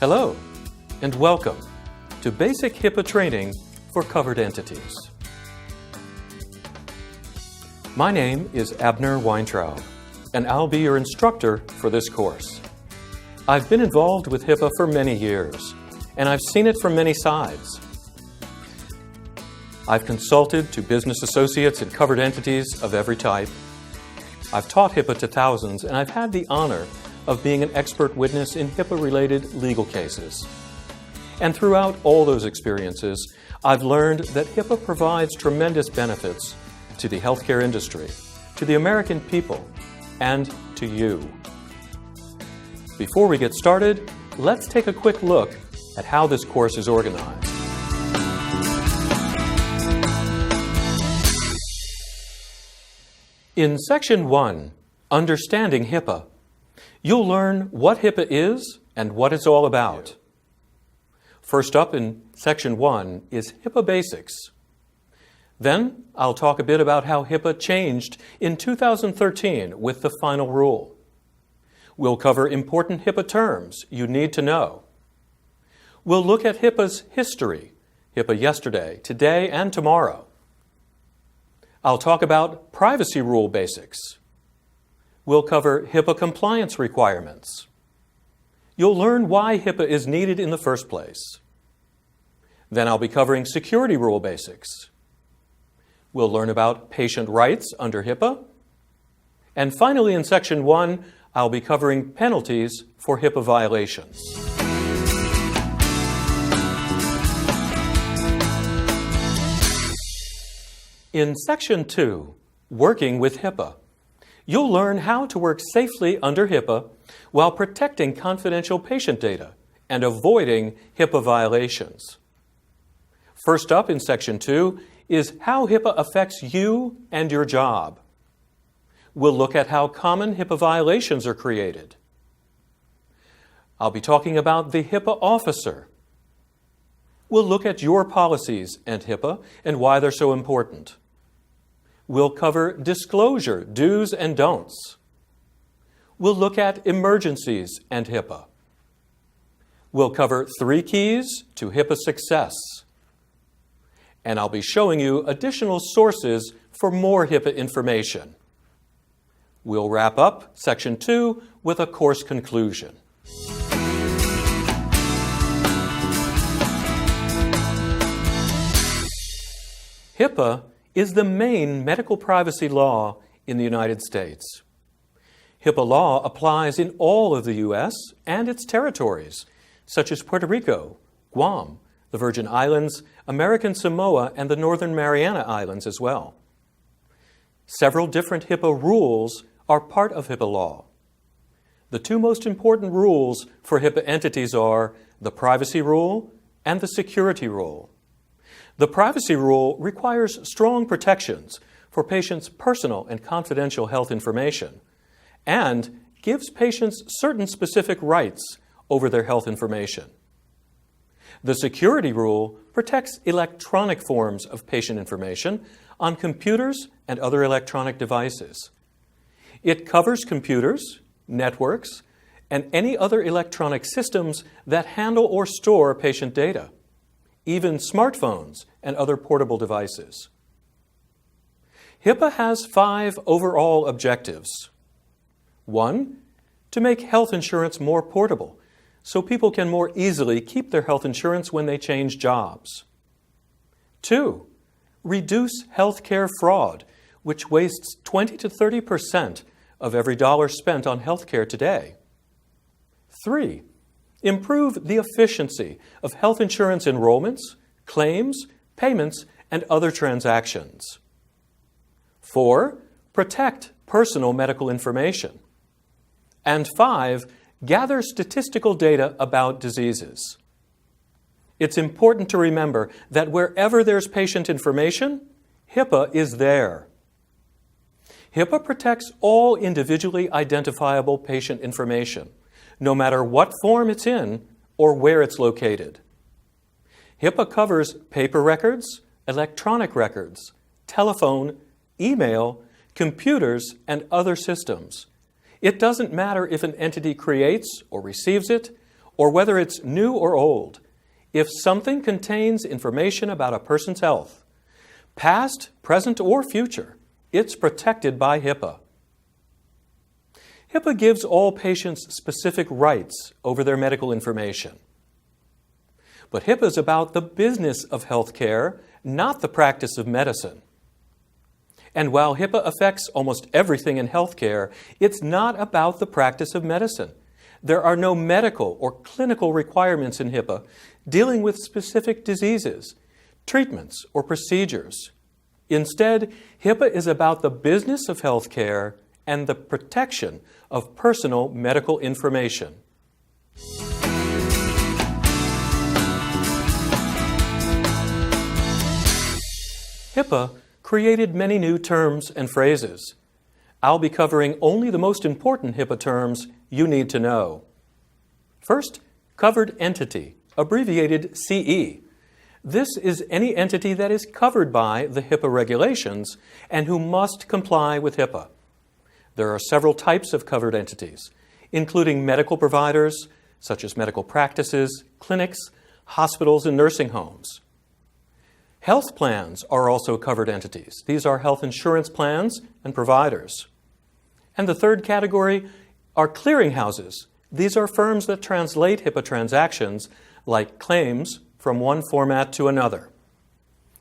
Hello, and welcome to Basic HIPAA Training for Covered Entities. My name is Abner Weintraub, and I'll be your instructor for this course. I've been involved with HIPAA for many years, and I've seen it from many sides. I've consulted to business associates and covered entities of every type. I've taught HIPAA to thousands, and I've had the honor of being an expert witness in HIPAA-related legal cases. And throughout all those experiences, I've learned that HIPAA provides tremendous benefits to the healthcare industry, to the American people, and to you. Before we get started, let's take a quick look at how this course is organized. In Section 1, Understanding HIPAA, you'll learn what HIPAA is and what it's all about. First up in Section 1 is HIPAA Basics. Then I'll talk a bit about how HIPAA changed in 2013 with the final rule. We'll cover important HIPAA terms you need to know. We'll look at HIPAA's history, HIPAA yesterday, today, and tomorrow. I'll talk about privacy rule basics. We'll cover HIPAA compliance requirements. You'll learn why HIPAA is needed in the first place. Then I'll be covering security rule basics. We'll learn about patient rights under HIPAA. And finally, in Section 1, I'll be covering penalties for HIPAA violations. In Section 2, Working with HIPAA, you'll learn how to work safely under HIPAA while protecting confidential patient data and avoiding HIPAA violations. First up in Section 2 is how HIPAA affects you and your job. We'll look at how common HIPAA violations are created. I'll be talking about the HIPAA officer. We'll look at your policies and HIPAA and why they're so important. We'll cover disclosure, do's and don'ts. We'll look at emergencies and HIPAA. We'll cover 3 keys to HIPAA success. And I'll be showing you additional sources for more HIPAA information. We'll wrap up Section 2 with a course conclusion. HIPAA is the main medical privacy law in the United States. HIPAA law applies in all of the U.S. and its territories, such as Puerto Rico, Guam, the Virgin Islands, American Samoa, and the Northern Mariana Islands as well. Several different HIPAA rules are part of HIPAA law. The 2 most important rules for HIPAA entities are the privacy rule and the security rule. The privacy rule requires strong protections for patients' personal and confidential health information and gives patients certain specific rights over their health information. The security rule protects electronic forms of patient information on computers and other electronic devices. It covers computers, networks, and any other electronic systems that handle or store patient data, even smartphones and other portable devices. HIPAA has 5 overall objectives. 1, to make health insurance more portable, so people can more easily keep their health insurance when they change jobs. 2, reduce healthcare fraud, which wastes 20 to 30% of every dollar spent on healthcare today. 3, improve the efficiency of health insurance enrollments, claims, payments, and other transactions. 4, protect personal medical information. And 5, gather statistical data about diseases. It's important to remember that wherever there's patient information, HIPAA is there. HIPAA protects all individually identifiable patient information, no matter what form it's in or where it's located. HIPAA covers paper records, electronic records, telephone, email, computers, and other systems. It doesn't matter if an entity creates or receives it, or whether it's new or old, if something contains information about a person's health, past, present, or future, it's protected by Hippa. Hippa gives all patients specific rights over their medical information. But Hippa is about the business of healthcare, not the practice of medicine. And while Hippa affects almost everything in healthcare, it's not about the practice of medicine. There are no medical or clinical requirements in Hippa dealing with specific diseases, treatments, or procedures. Instead, Hippa is about the business of healthcare and the protection of personal medical information. Hippa created many new terms and phrases. I'll be covering only the most important Hippa terms you need to know. First, covered entity, abbreviated CE. This is any entity that is covered by the Hippa regulations and who must comply with Hippa. There are several types of covered entities, including medical providers, such as medical practices, clinics, hospitals, and nursing homes. Health plans are also covered entities. These are health insurance plans and providers. And the third category are clearinghouses. These are firms that translate Hippa transactions, like claims, from one format to another.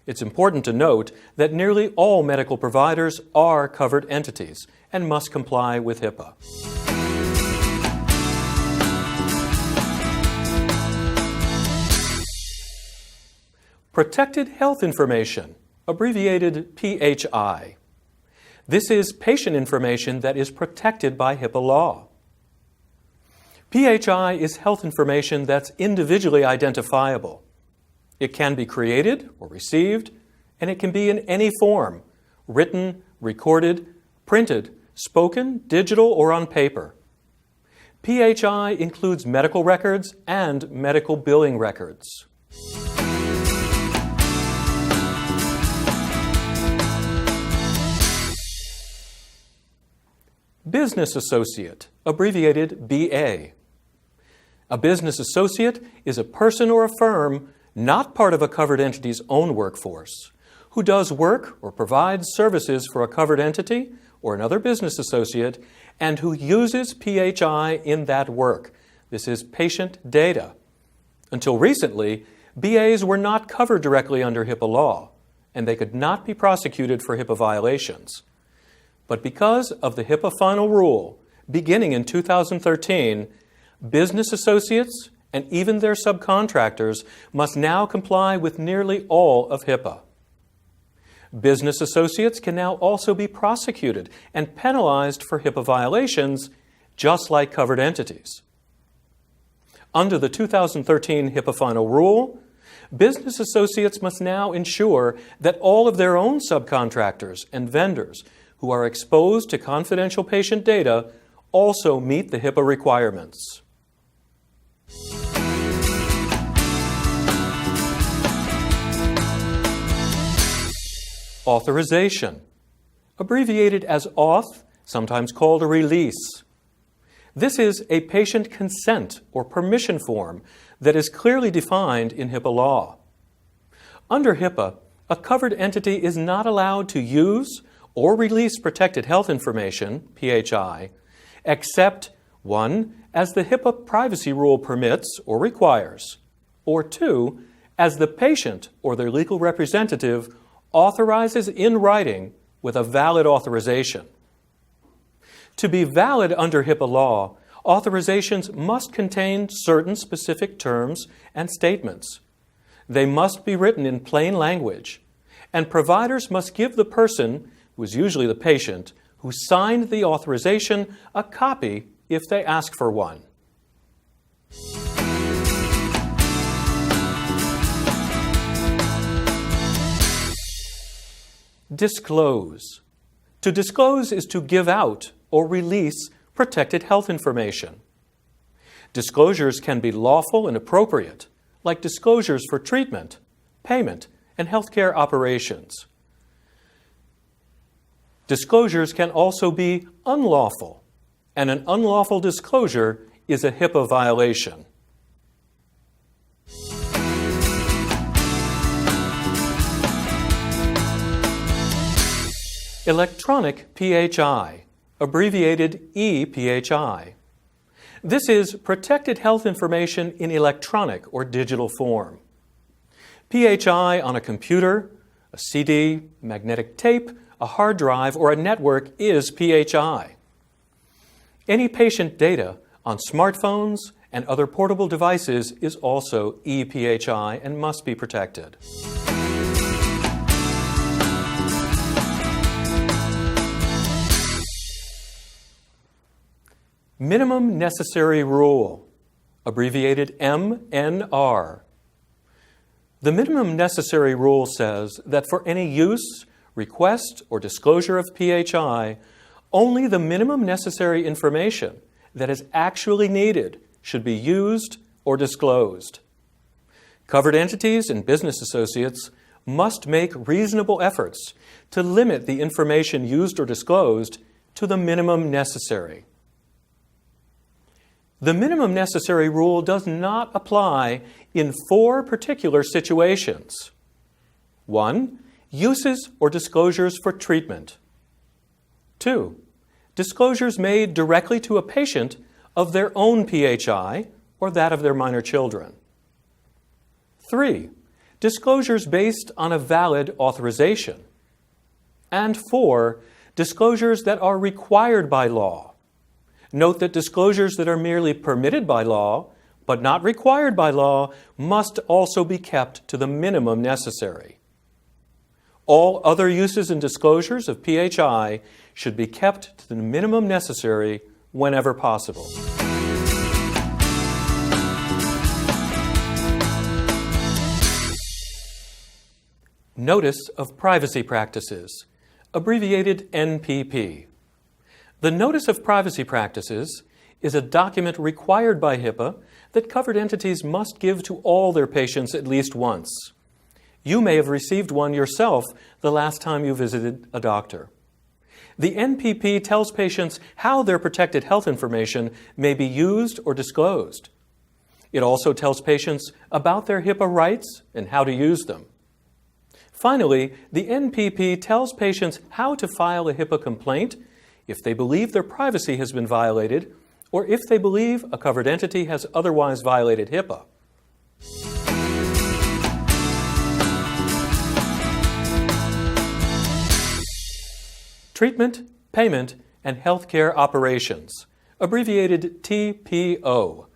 It's important to note that nearly all medical providers are covered entities and must comply with Hippa. Protected health information, abbreviated PHI. This is patient information that is protected by Hippa law. PHI is health information that's individually identifiable. It can be created or received, and it can be in any form, written, recorded, printed, spoken, digital, or on paper. PHI includes medical records and medical billing records. Business associate, abbreviated BA. A business associate is a person or a firm not part of a covered entity's own workforce, who does work or provides services for a covered entity or another business associate, and who uses PHI in that work. This is patient data. Until recently, BAs were not covered directly under Hippa law, and they could not be prosecuted for Hippa violations. But because of the Hippa final rule, beginning in 2013, business associates and even their subcontractors must now comply with nearly all of Hippa. Business associates can now also be prosecuted and penalized for Hippa violations, just like covered entities. Under the 2013 Hippa final rule, business associates must now ensure that all of their own subcontractors and vendors who are exposed to confidential patient data also meet the Hippa requirements. Authorization, abbreviated as auth, sometimes called a release. This is a patient consent or permission form that is clearly defined in Hippa law. Under Hippa, a covered entity is not allowed to use or release protected health information, PHI, except 1, as the Hippa privacy rule permits or requires, or 2, as the patient or their legal representative authorizes in writing with a valid authorization. To be valid under Hippa law, authorizations must contain certain specific terms and statements. They must be written in plain language, and providers must give the person, who is usually the patient, who signed the authorization, a copy if they ask for one. Disclose. To disclose is to give out or release protected health information. Disclosures can be lawful and appropriate, like disclosures for treatment, payment, and healthcare operations. Disclosures can also be unlawful, and an unlawful disclosure is a Hippa violation. Electronic PHI, abbreviated ePHI. This is protected health information in electronic or digital form. PHI on a computer, a CD, magnetic tape, a hard drive, or a network is PHI. Any patient data on smartphones and other portable devices is also ePHI and must be protected. Minimum Necessary Rule, abbreviated MNR. The Minimum Necessary Rule says that for any use, request, or disclosure of PHI, only the minimum necessary information that is actually needed should be used or disclosed. Covered entities and business associates must make reasonable efforts to limit the information used or disclosed to the minimum necessary. The minimum necessary rule does not apply in 4 particular situations. 1. Uses or disclosures for treatment. 2. Disclosures made directly to a patient of their own PHI or that of their minor children. 3. Disclosures based on a valid authorization. And 4. Disclosures that are required by law. Note that disclosures that are merely permitted by law, but not required by law, must also be kept to the minimum necessary. All other uses and disclosures of PHI should be kept to the minimum necessary whenever possible. Notice of Privacy Practices, abbreviated NPP. The Notice of Privacy Practices is a document required by Hippa that covered entities must give to all their patients at least once. You may have received one yourself the last time you visited a doctor. The NPP tells patients how their protected health information may be used or disclosed. It also tells patients about their Hippa rights and how to use them. Finally, the NPP tells patients how to file a Hippa complaint if they believe their privacy has been violated, or if they believe a covered entity has otherwise violated Hippa. Treatment, Payment, and Healthcare Operations, abbreviated TPO.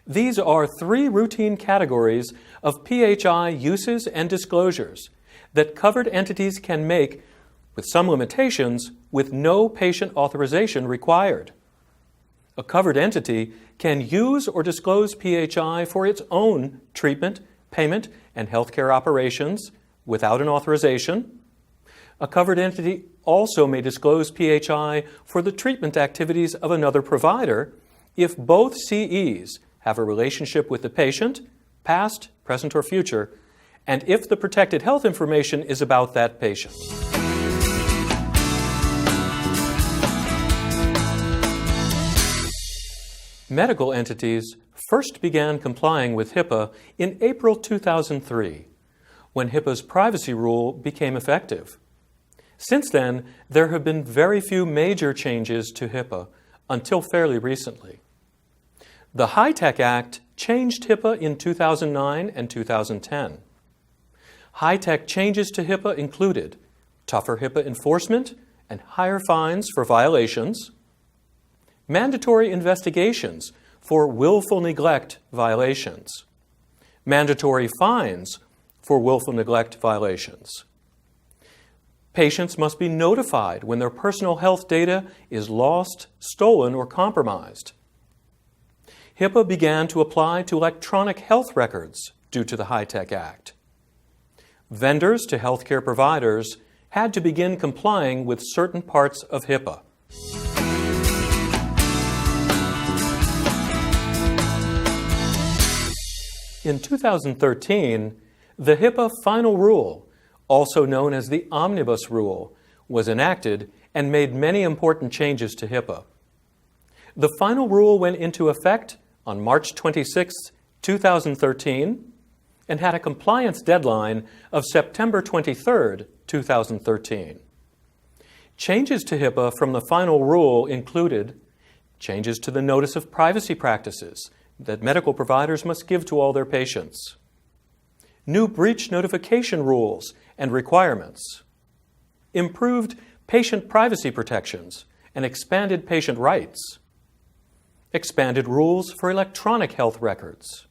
These are 3 routine categories of PHI uses and disclosures that covered entities can make, with some limitations, with no patient authorization required. A covered entity can use or disclose PHI for its own treatment, payment, and healthcare operations without an authorization. A covered entity also may disclose PHI for the treatment activities of another provider if both CEs have a relationship with the patient, past, present, or future, and if the protected health information is about that patient. Medical entities first began complying with Hippa in April 2003, when Hippa's privacy rule became effective. Since then, there have been very few major changes to Hippa until fairly recently. The HITECH Act changed Hippa in 2009 and 2010. High-tech changes to Hippa included tougher Hippa enforcement and higher fines for violations, mandatory investigations for willful neglect violations, mandatory fines for willful neglect violations. Patients must be notified when their personal health data is lost, stolen, or compromised. Hippa began to apply to electronic health records due to the HITECH Act. Vendors to healthcare providers had to begin complying with certain parts of Hippa. In 2013, the Hippa Final Rule, also known as the Omnibus Rule, was enacted and made many important changes to Hippa. The Final Rule went into effect on March 26, 2013, and had a compliance deadline of September 23, 2013. Changes to HIPAA from the final rule included changes to the notice of privacy practices that medical providers must give to all their patients, new breach notification rules and requirements, improved patient privacy protections and expanded patient rights, expanded rules for electronic health records,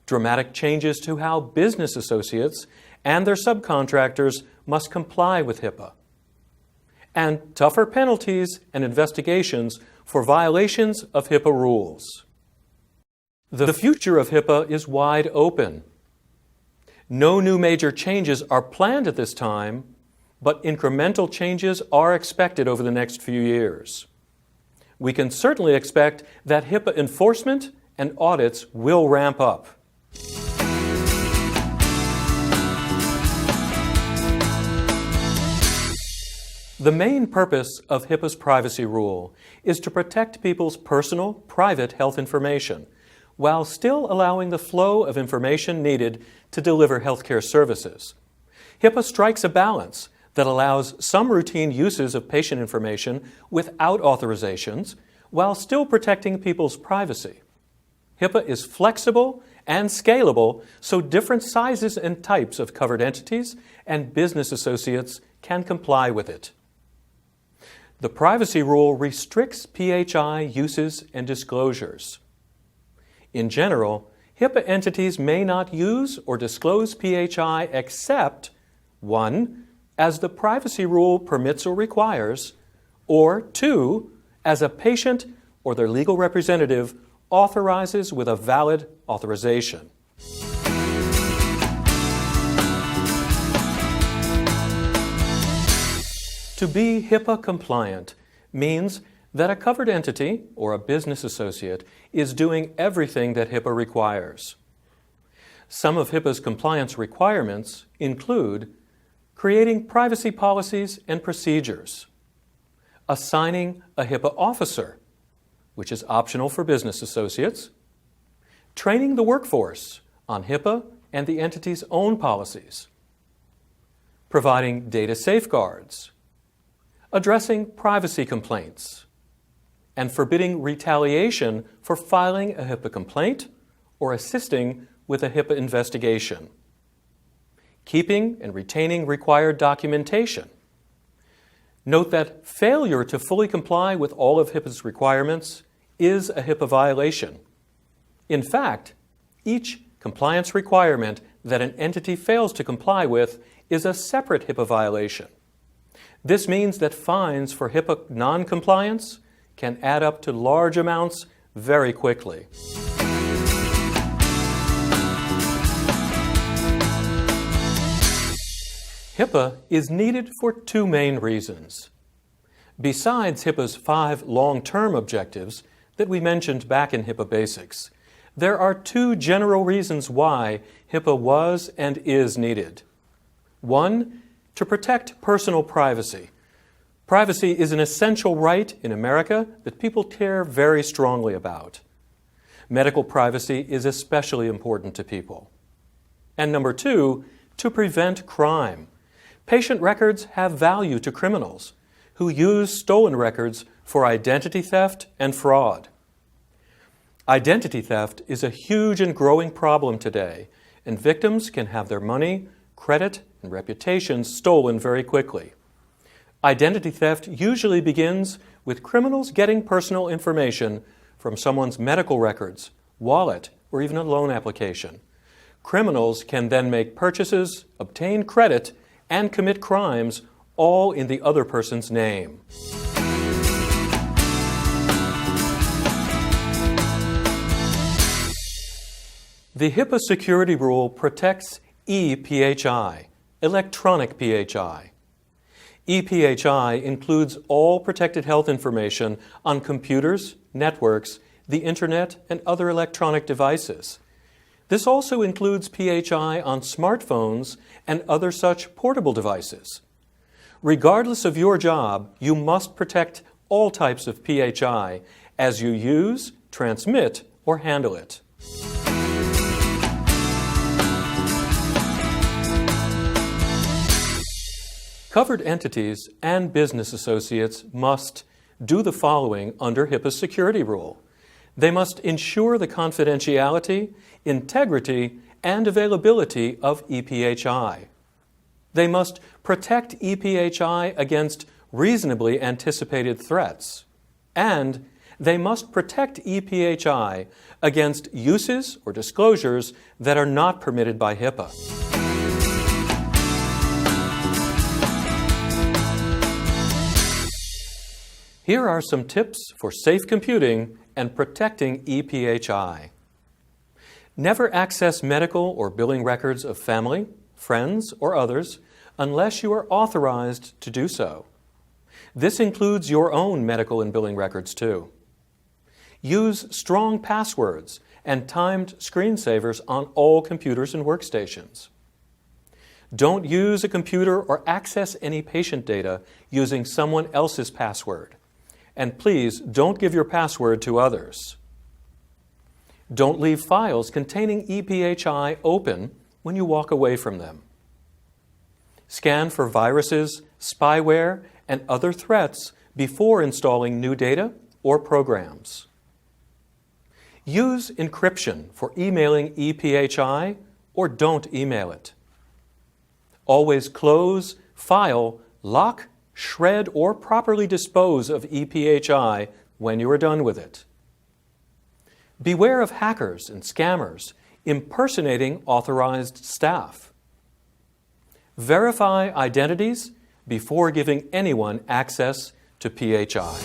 dramatic changes to how business associates and their subcontractors must comply with HIPAA, and tougher penalties and investigations for violations of HIPAA rules. The future of HIPAA is wide open. No new major changes are planned at this time, but incremental changes are expected over the next few years. We can certainly expect that HIPAA enforcement and audits will ramp up. The main purpose of HIPAA's privacy rule is to protect people's personal, private health information, while still allowing the flow of information needed to deliver healthcare services. HIPAA strikes a balance that allows some routine uses of patient information without authorizations, while still protecting people's privacy. HIPAA is flexible and scalable, so different sizes and types of covered entities and business associates can comply with it. The privacy rule restricts PHI uses and disclosures. In general, HIPAA entities may not use or disclose PHI except 1. As the privacy rule permits or requires, or 2. As a patient or their legal representative authorizes with a valid authorization. To be HIPAA compliant means that a covered entity or a business associate is doing everything that HIPAA requires. Some of HIPAA's compliance requirements include creating privacy policies and procedures, assigning a HIPAA officer, which is optional for business associates, training the workforce on HIPAA and the entity's own policies, providing data safeguards, addressing privacy complaints, and forbidding retaliation for filing a HIPAA complaint or assisting with a HIPAA investigation, keeping and retaining required documentation. Note that failure to fully comply with all of HIPAA's requirements is a HIPAA violation. In fact, each compliance requirement that an entity fails to comply with is a separate HIPAA violation. This means that fines for HIPAA non-compliance can add up to large amounts very quickly. HIPAA is needed for two main reasons. Besides HIPAA's 5 long-term objectives that we mentioned back in HIPAA Basics, there are 2 general reasons why HIPAA was and is needed. 1, to protect personal privacy. Privacy is an essential right in America that people care very strongly about. Medical privacy is especially important to people. And number 2, to prevent crime. Patient records have value to criminals who use stolen records for identity theft and fraud. Identity theft is a huge and growing problem today, and victims can have their money, credit, and reputation stolen very quickly. Identity theft usually begins with criminals getting personal information from someone's medical records, wallet, or even a loan application. Criminals can then make purchases, obtain credit, and commit crimes, all in the other person's name. The HIPAA security rule protects ePHI, electronic PHI. ePHI includes all protected health information on computers, networks, the internet, and other electronic devices. This also includes PHI on smartphones and other such portable devices. Regardless of your job, you must protect all types of PHI as you use, transmit, or handle it. Covered entities and business associates must do the following under HIPAA's security rule. They must ensure the confidentiality, integrity, and availability of EPHI. They must protect EPHI against reasonably anticipated threats, and they must protect EPHI against uses or disclosures that are not permitted by HIPAA. Here are some tips for safe computing and protecting EPHI. Never access medical or billing records of family, friends, or others unless you are authorized to do so. This includes your own medical and billing records too. Use strong passwords and timed screensavers on all computers and workstations. Don't use a computer or access any patient data using someone else's password. And please don't give your password to others. Don't leave files containing EPHI open when you walk away from them. Scan for viruses, spyware, and other threats before installing new data or programs. Use encryption for emailing EPHI or don't email it. Always close, file, lock, shred, or properly dispose of EPHI when you are done with it. Beware of hackers and scammers impersonating authorized staff. Verify identities before giving anyone access to PHI.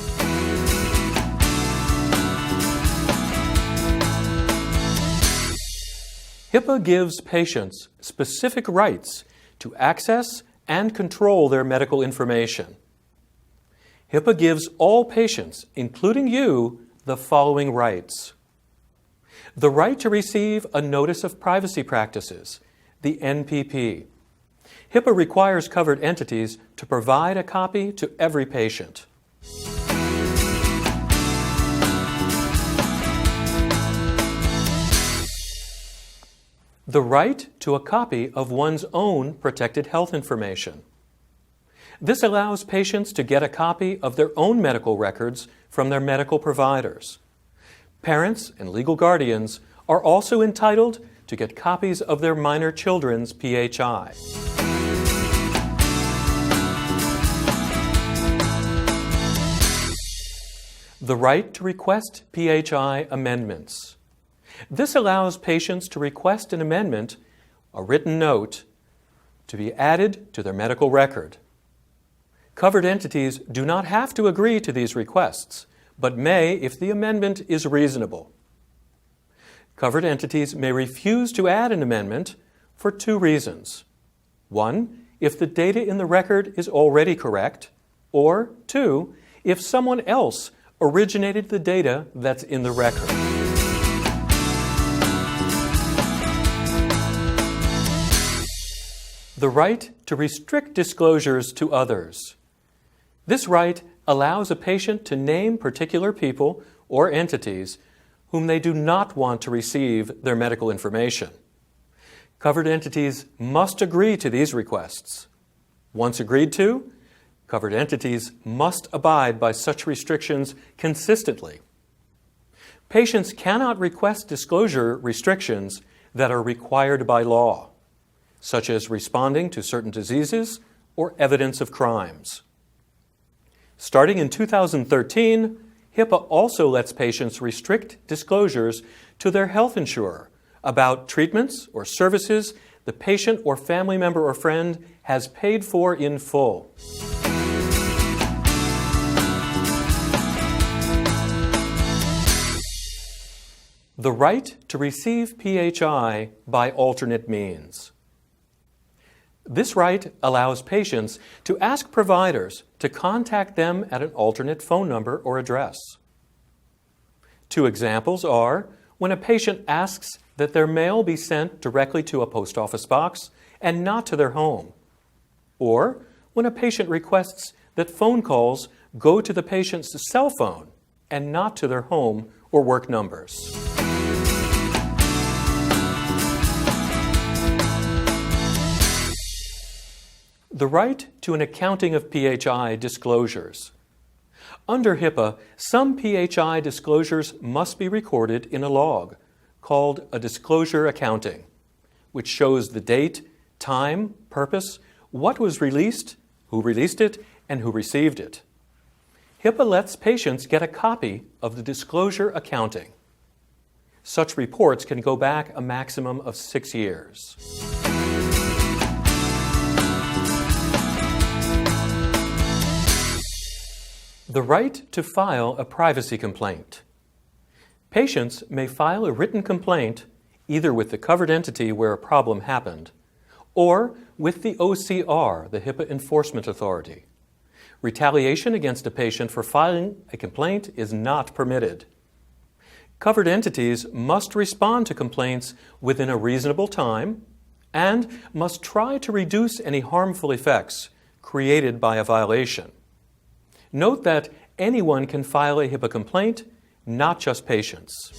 HIPAA gives patients specific rights to access and control their medical information. HIPAA gives all patients, including you, the following rights. The right to receive a Notice of Privacy Practices, the NPP. HIPAA requires covered entities to provide a copy to every patient. The right to a copy of one's own protected health information. This allows patients to get a copy of their own medical records from their medical providers. Parents and legal guardians are also entitled to get copies of their minor children's PHI. The right to request PHI amendments. This allows patients to request an amendment, a written note, to be added to their medical record. Covered entities do not have to agree to these requests, but may if the amendment is reasonable. Covered entities may refuse to add an amendment for two reasons. One, if the data in the record is already correct, or two, if someone else originated the data that's in the record. The right to restrict disclosures to others. This right allows a patient to name particular people or entities whom they do not want to receive their medical information. Covered entities must agree to these requests. Once agreed to, covered entities must abide by such restrictions consistently. Patients cannot request disclosure restrictions that are required by law, such as responding to certain diseases or evidence of crimes. Starting in 2013, HIPAA also lets patients restrict disclosures to their health insurer about treatments or services the patient or family member or friend has paid for in full. The right to receive PHI by alternate means. This right allows patients to ask providers to contact them at an alternate phone number or address. Two examples are when a patient asks that their mail be sent directly to a post office box and not to their home, or when a patient requests that phone calls go to the patient's cell phone and not to their home or work numbers. The The right to an accounting of PHI disclosures. Under Hippa, some PHI disclosures must be recorded in a log, called a disclosure accounting, which shows the date, time, purpose, what was released, who released it, and who received it. Hippa lets patients get a copy of the disclosure accounting. Such reports can go back a maximum of 6 years. The right to file a privacy complaint. Patients may file a written complaint either with the covered entity where a problem happened or with the OCR, the Hippa Enforcement Authority. Retaliation against a patient for filing a complaint is not permitted. Covered entities must respond to complaints within a reasonable time and must try to reduce any harmful effects created by a violation. Note that anyone can file a Hippa complaint, not just patients.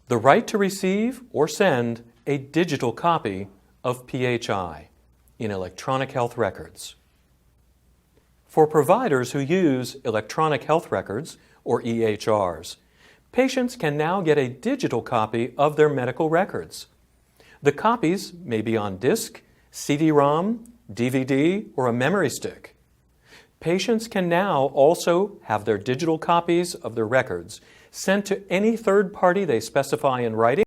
The right to receive or send a digital copy of PHI in electronic health records. For providers who use electronic health records, or EHRs, patients can now get a digital copy of their medical records. The copies may be on disk, CD-ROM, DVD, or a memory stick. Patients can now also have their digital copies of their records sent to any third party they specify in writing